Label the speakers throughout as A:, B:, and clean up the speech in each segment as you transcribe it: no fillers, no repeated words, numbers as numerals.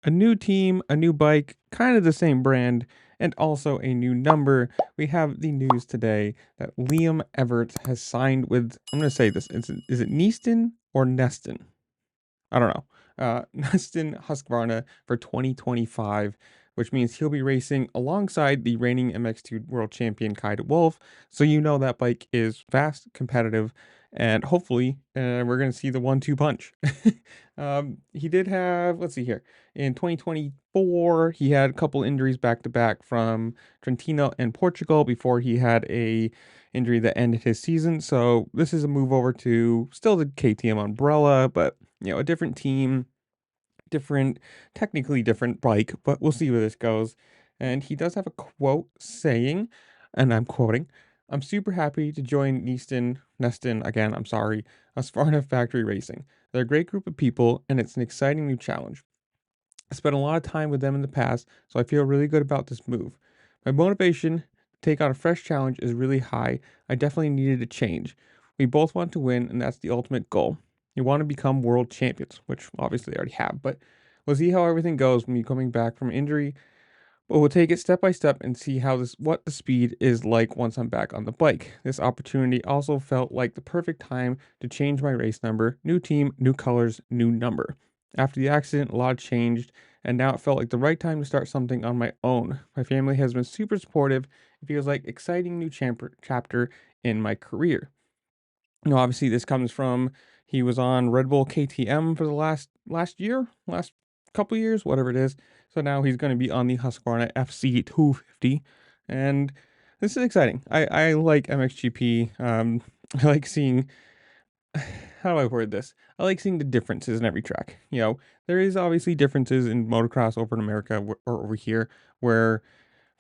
A: A new team, a new bike, kind of the same brand, and also a new number. We have the news today that Liam Everts has signed with, I'm going to say this, is it Neaston or Neston? I don't know. Neston Husqvarna for 2025, which means he'll be racing alongside the reigning MX2 world champion Kai de Wolf. So you know that bike is fast, competitive, and hopefully we're going to see the 1-2 punch. He did have, let's see here, in 2024, he had a couple injuries back to back from Trentino and Portugal before he had a injury that ended his season. So this is a move over to still the KTM umbrella, but a different team, different, technically different bike, but we'll see where this goes. And he does have a quote saying, and I'm quoting, "I'm super happy to join Neston, again, I'm sorry, Husqvarna Factory Racing. They're a great group of people, and it's an exciting new challenge. I spent a lot of time with them in the past, so I feel really good about this move. My motivation to take on a fresh challenge is really high. I definitely needed a change. We both want to win, and that's the ultimate goal. You want to become world champions, which obviously they already have, but we'll see how everything goes when you're coming back from injury. But we'll take it step by step and see what the speed is like once I'm back on the bike. This opportunity also felt like the perfect time to change my race number. New team, new colors, new number. After the accident, a lot changed, and now it felt like the right time to start something on my own. My family has been super supportive. It feels like exciting new chapter in my career." Obviously this comes from he was on Red Bull KTM for the last couple years, whatever it is. So now he's going to be on the Husqvarna FC250, and this is exciting. I like MXGP. I like seeing how do I word this? I like seeing the differences in every track. There is obviously differences in motocross over in America or over here, where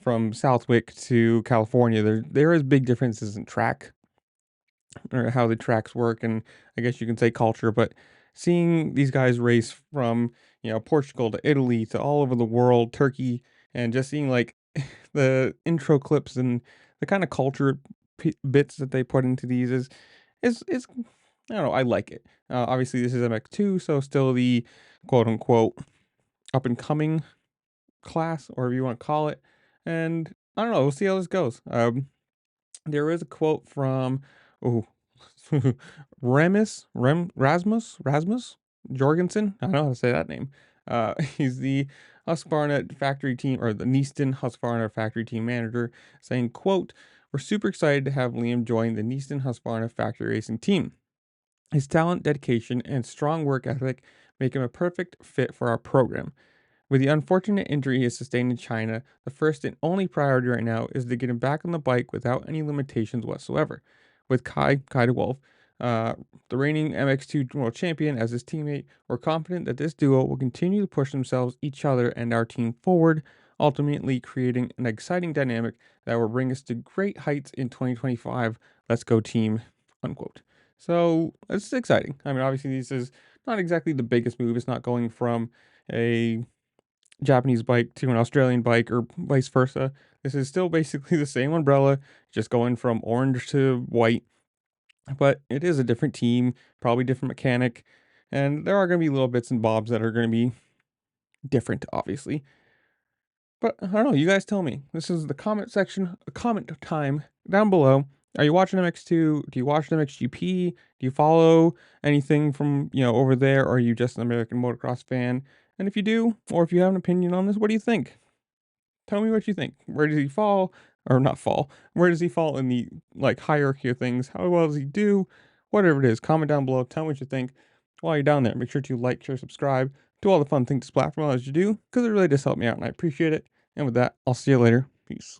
A: from Southwick to California, there is big differences in track or how the tracks work, and I guess you can say culture. But seeing these guys race from Portugal to Italy to all over the world, Turkey, and just seeing like the intro clips and the kind of culture bits that they put into these is I don't know, I like it. Obviously this is MX2, so still the quote unquote up and coming class, or whatever you want to call it. And I don't know, we'll see how this goes. There is a quote from oh Rasmus Jorgensen. I don't know how to say that name. He's the Husqvarna factory team, or the Neaston Husqvarna factory team manager, saying, "quote We're super excited to have Liam join the Neaston Husqvarna factory racing team. His talent, dedication, and strong work ethic make him a perfect fit for our program. With the unfortunate injury he has sustained in China, the first and only priority right now is to get him back on the bike without any limitations whatsoever. With Kai de Wolf, uh, the reigning MX2 world champion, as his teammate, we're confident that this duo will continue to push themselves, each other, and our team forward, ultimately creating an exciting dynamic that will bring us to great heights in 2025. Let's go, team." Unquote. So it's exciting. I mean, obviously, this is not exactly the biggest move. It's not going from a Japanese bike to an Australian bike or vice versa. This is still basically the same umbrella, just going from orange to white, but it is a different team, probably different mechanic, and there are going to be little bits and bobs that are going to be different, obviously. But I don't know, you guys tell me. This is the comment section, comment time down below. Are you watching MX2? Do you watch MXGP? Do you follow anything from, over there? Or are you just an American motocross fan? And if you do, or if you have an opinion on this, what do you think? Tell me what you think. Where does he fall? Or not fall? Where does he fall in the hierarchy of things? How well does he do? Whatever it is, comment down below. Tell me what you think. While you're down there, make sure to like, share, subscribe, do all the fun things to platform as you do, because it really does help me out and I appreciate it. And with that, I'll see you later. Peace.